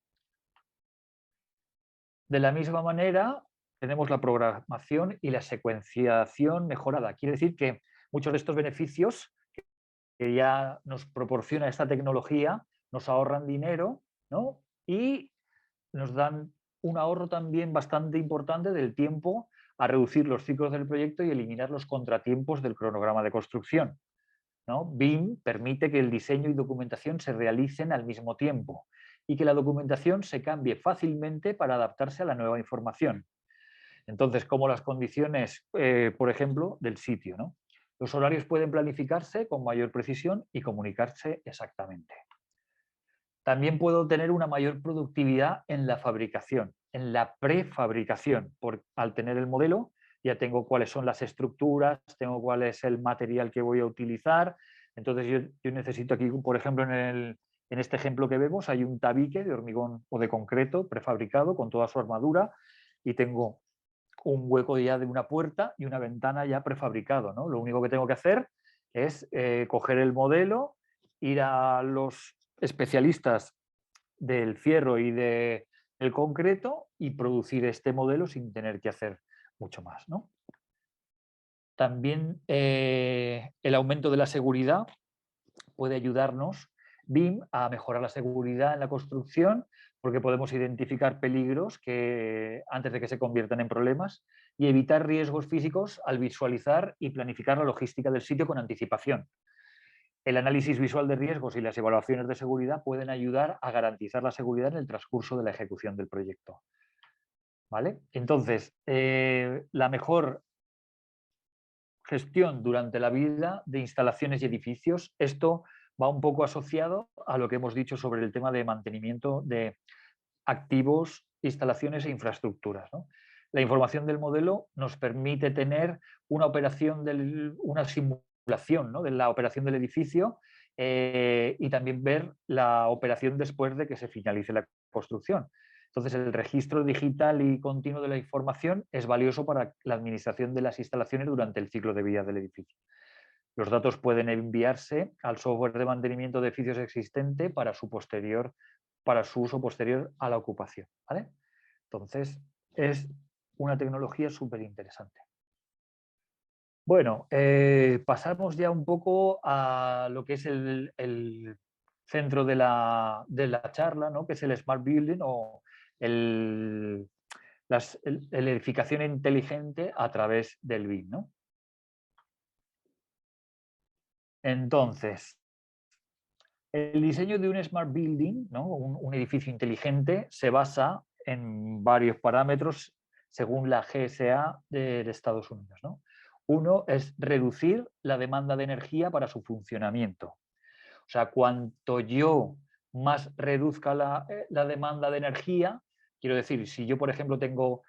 De la misma manera, tenemos la programación y la secuenciación mejorada. Quiere decir que muchos de estos beneficios que ya nos proporciona esta tecnología nos ahorran dinero, ¿no? Y nos dan un ahorro también bastante importante del tiempo a reducir los ciclos del proyecto y eliminar los contratiempos del cronograma de construcción, ¿no? BIM permite que el diseño y documentación se realicen al mismo tiempo y que la documentación se cambie fácilmente para adaptarse a la nueva información. Entonces, como las condiciones, por ejemplo, del sitio, ¿no? Los horarios pueden planificarse con mayor precisión y comunicarse exactamente. También puedo tener una mayor productividad en la fabricación, en la prefabricación, al tener el modelo ya tengo cuáles son las estructuras, tengo cuál es el material que voy a utilizar. Entonces yo necesito aquí, por ejemplo, en este ejemplo que vemos, hay un tabique de hormigón o de concreto prefabricado con toda su armadura y tengo un hueco ya de una puerta y una ventana ya prefabricado, ¿no? Lo único que tengo que hacer es coger el modelo, ir a los especialistas del fierro y del concreto y producir este modelo sin tener que hacer mucho más, ¿no? También el aumento de la seguridad puede ayudarnos BIM a mejorar la seguridad en la construcción porque podemos identificar peligros antes de que se conviertan en problemas y evitar riesgos físicos al visualizar y planificar la logística del sitio con anticipación. El análisis visual de riesgos y las evaluaciones de seguridad pueden ayudar a garantizar la seguridad en el transcurso de la ejecución del proyecto. ¿Vale? Entonces, la mejor gestión durante la vida de instalaciones y edificios, esto va un poco asociado a lo que hemos dicho sobre el tema de mantenimiento de activos, instalaciones e infraestructuras, ¿no? La información del modelo nos permite tener una una simulación, ¿no?, de la operación del edificio y también ver la operación después de que se finalice la construcción. Entonces, el registro digital y continuo de la información es valioso para la administración de las instalaciones durante el ciclo de vida del edificio. Los datos pueden enviarse al software de mantenimiento de edificios existente para su uso posterior a la ocupación, ¿vale? Entonces, es una tecnología súper interesante. Bueno, pasamos ya un poco a lo que es el centro de la charla, ¿no?, que es el Smart Building o la edificación inteligente a través del BIM, ¿no? Entonces, el diseño de un Smart Building, ¿no?, un edificio inteligente, se basa en varios parámetros según la GSA de Estados Unidos, ¿no? Uno es reducir la demanda de energía para su funcionamiento. O sea, cuanto yo más reduzca la demanda de energía, quiero decir, si yo, por ejemplo, tengo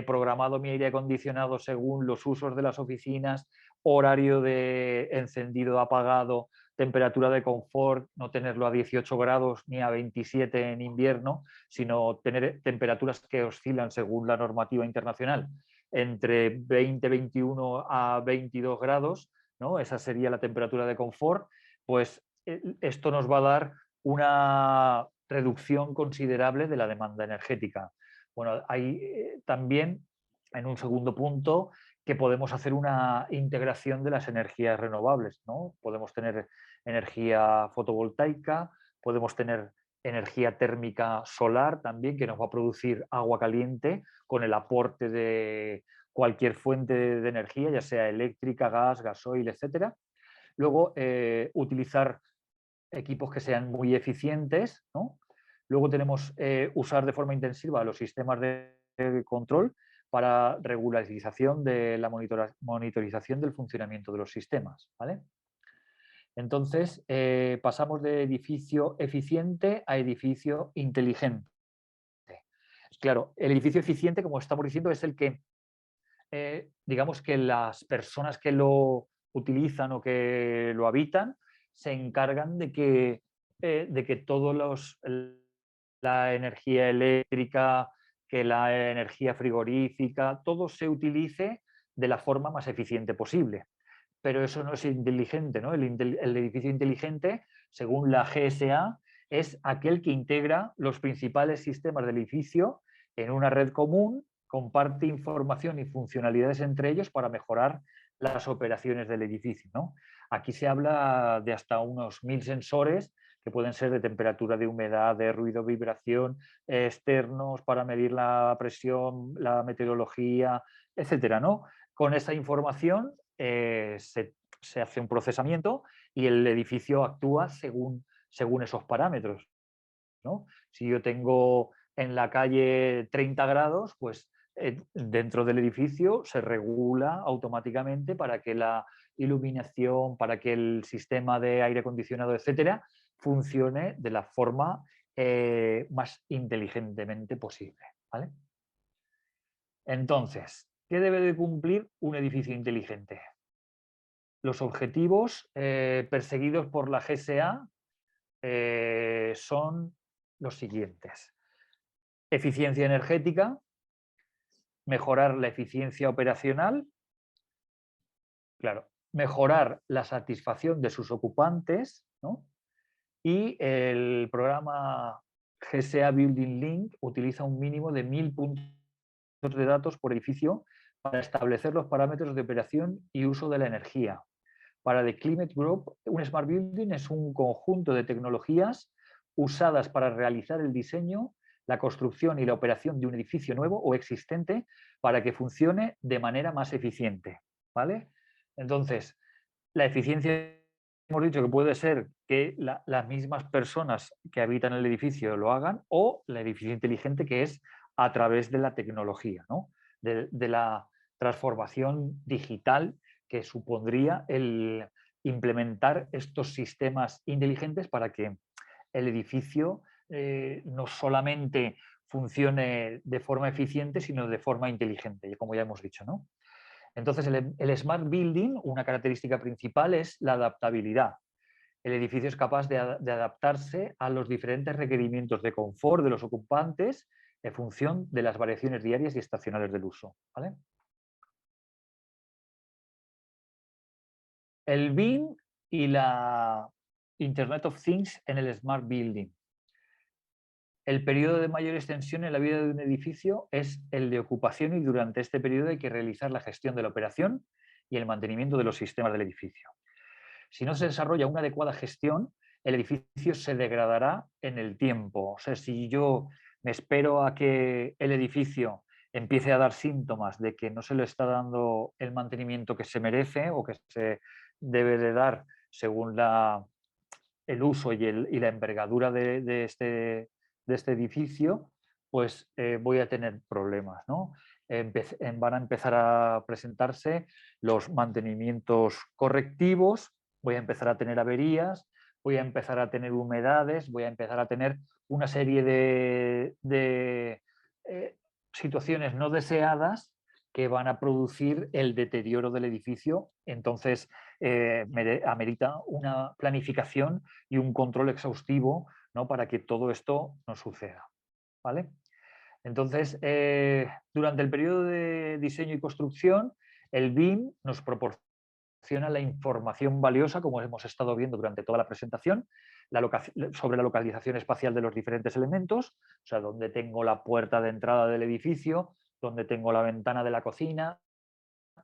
programado mi aire acondicionado según los usos de las oficinas, horario de encendido, apagado, temperatura de confort, no tenerlo a 18 grados ni a 27 en invierno, sino tener temperaturas que oscilan según la normativa internacional entre 20, 21 a 22 grados, ¿no? Esa sería la temperatura de confort, pues esto nos va a dar una reducción considerable de la demanda energética. Bueno, hay también, en un segundo punto, que podemos hacer una integración de las energías renovables, ¿no? Podemos tener energía fotovoltaica, podemos tener energía térmica solar también, que nos va a producir agua caliente con el aporte de cualquier fuente de energía, ya sea eléctrica, gas, gasoil, etc. Luego, utilizar equipos que sean muy eficientes, ¿no? Luego tenemos usar de forma intensiva los sistemas de control para regularización de la monitorización del funcionamiento de los sistemas, ¿vale? Entonces, pasamos de edificio eficiente a edificio inteligente. Claro, el edificio eficiente, como estamos diciendo, es el que, digamos que las personas que lo utilizan o que lo habitan se encargan de que todos la energía eléctrica, que la energía frigorífica, todo se utilice de la forma más eficiente posible. Pero eso no es inteligente, ¿no? El edificio inteligente, según la GSA, es aquel que integra los principales sistemas del edificio en una red común, comparte información y funcionalidades entre ellos para mejorar las operaciones del edificio, ¿no? Aquí se habla de hasta unos 1000 sensores que pueden ser de temperatura, de humedad, de ruido, vibración, externos para medir la presión, la meteorología, etcétera, ¿no? Con esta información se hace un procesamiento y el edificio actúa según esos parámetros, ¿no? Si yo tengo en la calle 30 grados, pues dentro del edificio se regula automáticamente para que la iluminación, para que el sistema de aire acondicionado, etcétera, funcione de la forma más inteligentemente posible, ¿vale? Entonces, ¿qué debe de cumplir un edificio inteligente? Los objetivos perseguidos por la GSA son los siguientes. Eficiencia energética, mejorar la eficiencia operacional, claro, mejorar la satisfacción de sus ocupantes, ¿no? Y el programa GSA Building Link utiliza un mínimo de 1000 puntos de datos por edificio para establecer los parámetros de operación y uso de la energía. Para The Climate Group, un Smart Building es un conjunto de tecnologías usadas para realizar el diseño, la construcción y la operación de un edificio nuevo o existente para que funcione de manera más eficiente, ¿vale? Entonces, la eficiencia, hemos dicho que puede ser que las mismas personas que habitan el edificio lo hagan, o la eficiencia inteligente, que es a través de la tecnología, ¿no? De la transformación digital que supondría el implementar estos sistemas inteligentes para que el edificio no solamente funcione de forma eficiente, sino de forma inteligente, como ya hemos dicho, ¿no? Entonces, el Smart Building, una característica principal es la adaptabilidad. El edificio es capaz de adaptarse a los diferentes requerimientos de confort de los ocupantes en función de las variaciones diarias y estacionales del uso, ¿vale? El BIM y la Internet of Things en el Smart Building. El periodo de mayor extensión en la vida de un edificio es el de ocupación, y durante este periodo hay que realizar la gestión de la operación y el mantenimiento de los sistemas del edificio. Si no se desarrolla una adecuada gestión, el edificio se degradará en el tiempo. O sea, si yo me espero a que el edificio empiece a dar síntomas de que no se le está dando el mantenimiento que se merece o que se debe de dar según el uso y la envergadura de este edificio, pues voy a tener problemas, ¿no? Van a empezar a presentarse los mantenimientos correctivos, voy a empezar a tener averías, voy a empezar a tener humedades, voy a empezar a tener una serie de situaciones no deseadas que van a producir el deterioro del edificio. Entonces, amerita una planificación y un control exhaustivo, ¿no?, para que todo esto no suceda. ¿Vale? Entonces, durante el periodo de diseño y construcción, el BIM nos proporciona la información valiosa, como hemos estado viendo durante toda la presentación, sobre la localización espacial de los diferentes elementos, o sea, dónde tengo la puerta de entrada del edificio, dónde tengo la ventana de la cocina,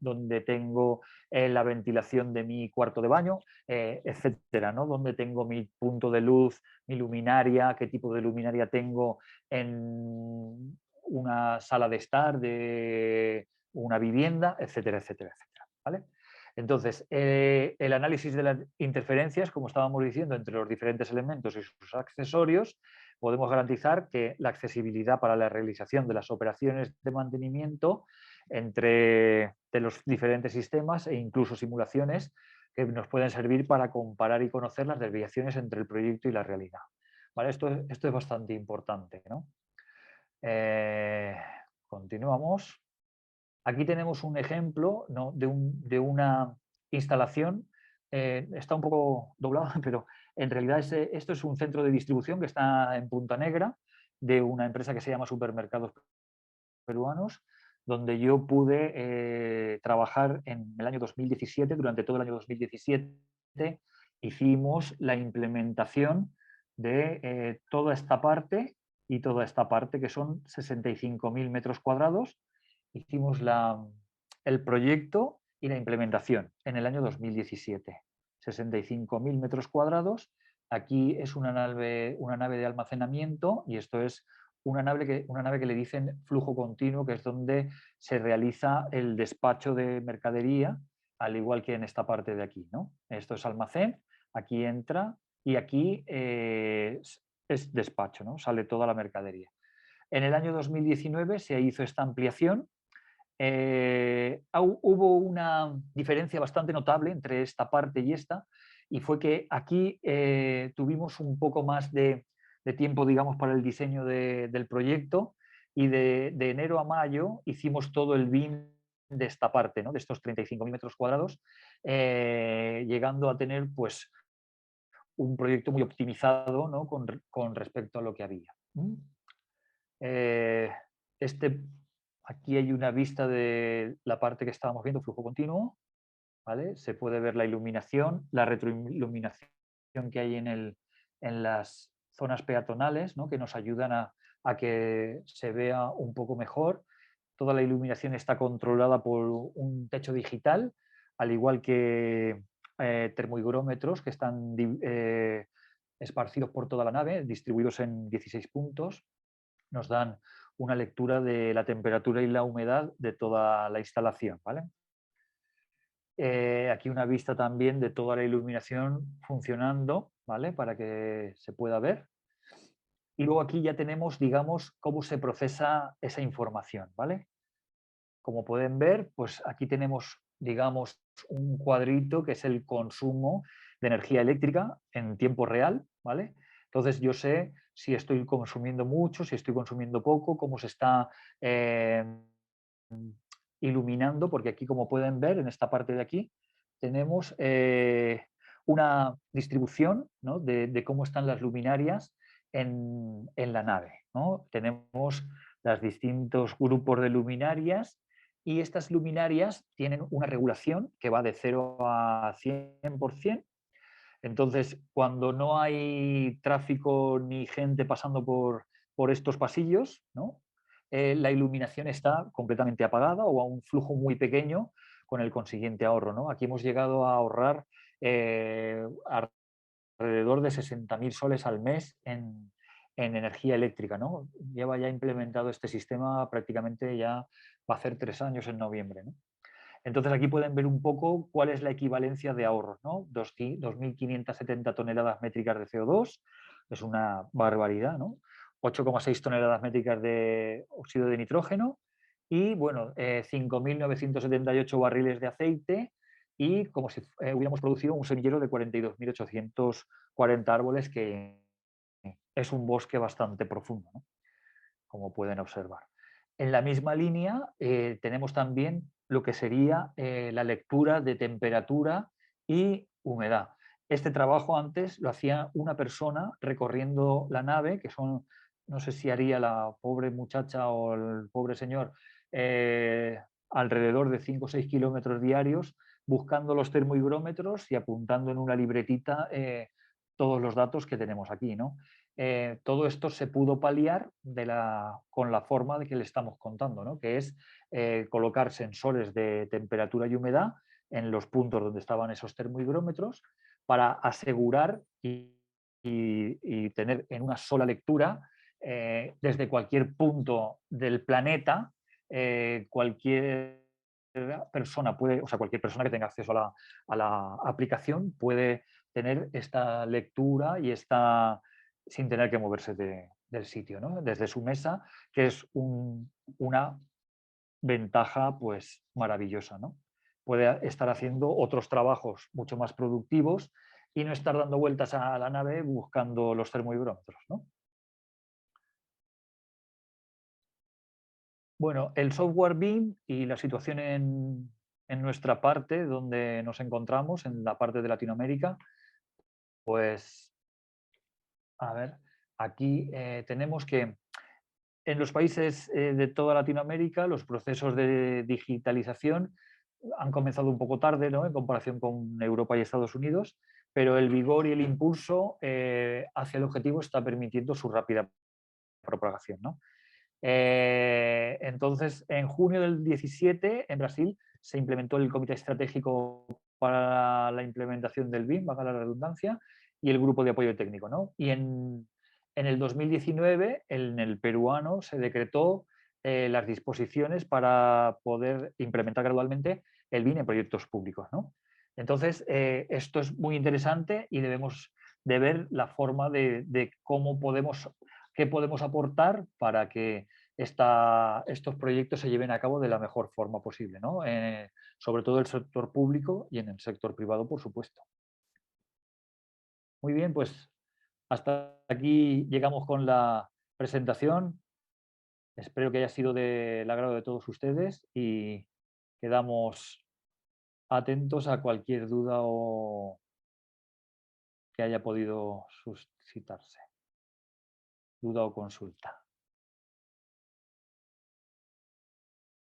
donde tengo la ventilación de mi cuarto de baño, etcétera, ¿no? Donde tengo mi punto de luz, mi luminaria, qué tipo de luminaria tengo en una sala de estar de una vivienda, etcétera, etcétera, etcétera. ¿Vale? Entonces, el análisis de las interferencias, como estábamos diciendo, entre los diferentes elementos y sus accesorios, podemos garantizar que la accesibilidad para la realización de las operaciones de mantenimiento entre de los diferentes sistemas e incluso simulaciones que nos pueden servir para comparar y conocer las desviaciones entre el proyecto y la realidad. ¿Vale? Esto es bastante importante, ¿no? Continuamos. Aquí tenemos un ejemplo, ¿no?, de una instalación. Está un poco doblado, pero en realidad esto es un centro de distribución que está en Punta Negra, de una empresa que se llama Supermercados Peruanos, donde yo pude trabajar en el año 2017. Durante todo el año 2017 hicimos la implementación de toda esta parte y toda esta parte, que son 65.000 metros cuadrados. Hicimos el proyecto y la implementación en el año 2017. 65.000 metros cuadrados. Aquí es una nave de almacenamiento, y esto es una nave que le dicen flujo continuo, que es donde se realiza el despacho de mercadería, al igual que en esta parte de aquí, ¿no? Esto es almacén, aquí entra y aquí es despacho, ¿no? Sale toda la mercadería. En el año 2019 se hizo esta ampliación. Hubo una diferencia bastante notable entre esta parte y esta, y fue que aquí tuvimos un poco más de tiempo, digamos, para el diseño del proyecto, y de enero a mayo hicimos todo el BIM de esta parte, ¿no?, de estos 35.000 metros cuadrados, llegando a tener, pues, un proyecto muy optimizado, ¿no?, con respecto a lo que había. Este, aquí hay una vista de la parte que estábamos viendo, flujo continuo, ¿vale? Se puede ver la iluminación, la retroiluminación que hay en las zonas peatonales, ¿no?, que nos ayudan a que se vea un poco mejor. Toda la iluminación está controlada por un techo digital, al igual que termohigrómetros que están esparcidos por toda la nave, distribuidos en 16 puntos. Nos dan una lectura de la temperatura y la humedad de toda la instalación, ¿vale? Aquí una vista también de toda la iluminación funcionando, ¿vale?, para que se pueda ver. Y luego aquí ya tenemos, digamos, cómo se procesa esa información, ¿vale? Como pueden ver, pues aquí tenemos, digamos, un cuadrito que es el consumo de energía eléctrica en tiempo real, ¿vale? Entonces yo sé si estoy consumiendo mucho, si estoy consumiendo poco, cómo se está iluminando, porque aquí, como pueden ver, en esta parte de aquí, tenemos una distribución, ¿no?, de cómo están las luminarias en la nave, ¿no? Tenemos los distintos grupos de luminarias, y estas luminarias tienen una regulación que va de 0 a 100%. Entonces, cuando no hay tráfico ni gente pasando por estos pasillos, ¿no?, la iluminación está completamente apagada o a un flujo muy pequeño, con el consiguiente ahorro, ¿no? Aquí hemos llegado a ahorrar alrededor de 60.000 soles al mes en energía eléctrica, ¿no? Lleva ya implementado este sistema prácticamente, ya va a hacer 3 años en noviembre, ¿no? Entonces aquí pueden ver un poco cuál es la equivalencia de ahorros, ¿no? 2.570 toneladas métricas de CO2, es una barbaridad, ¿no? 8,6 toneladas métricas de óxido de nitrógeno y, bueno, 5.978 barriles de aceite, y como si hubiéramos producido un semillero de 42.840 árboles, que es un bosque bastante profundo, ¿no?, como pueden observar. En la misma línea tenemos también lo que sería la lectura de temperatura y humedad. Este trabajo antes lo hacía una persona recorriendo la nave, que son, no sé si haría la pobre muchacha o el pobre señor, alrededor de 5 o 6 kilómetros diarios, buscando los termohigrómetros y apuntando en una libretita todos los datos que tenemos aquí, ¿no? Todo esto se pudo paliar con la forma de que le estamos contando, ¿no? Que es colocar sensores de temperatura y humedad en los puntos donde estaban esos termohigrómetros para asegurar y tener en una sola lectura desde cualquier punto del planeta cualquier persona puede, o sea, cualquier persona que tenga acceso a la aplicación puede tener esta lectura y esta sin tener que moverse del sitio, ¿no? Desde su mesa, que es una ventaja pues maravillosa, ¿no? Puede estar haciendo otros trabajos mucho más productivos y no estar dando vueltas a la nave buscando los termohigrómetros, ¿no? Bueno, el software BIM y la situación en nuestra parte, donde nos encontramos, en la parte de Latinoamérica, pues, a ver, aquí tenemos que en los países de toda Latinoamérica los procesos de digitalización han comenzado un poco tarde, ¿no? En comparación con Europa y Estados Unidos, pero el vigor y el impulso hacia el objetivo está permitiendo su rápida propagación, ¿no? Entonces, en junio del 17, en Brasil, se implementó el Comité Estratégico para la implementación del BIM, valga la redundancia, y el Grupo de Apoyo Técnico, ¿no? Y en el 2019, en el peruano, se decretó las disposiciones para poder implementar gradualmente el BIM en proyectos públicos, ¿no? Entonces, esto es muy interesante y debemos de ver la forma de cómo podemos, qué podemos aportar para que estos proyectos se lleven a cabo de la mejor forma posible, ¿no? Sobre todo en el sector público y en el sector privado, por supuesto. Muy bien, pues hasta aquí llegamos con la presentación. Espero que haya sido del agrado de todos ustedes y quedamos atentos a cualquier duda o que haya podido suscitarse, duda o consulta.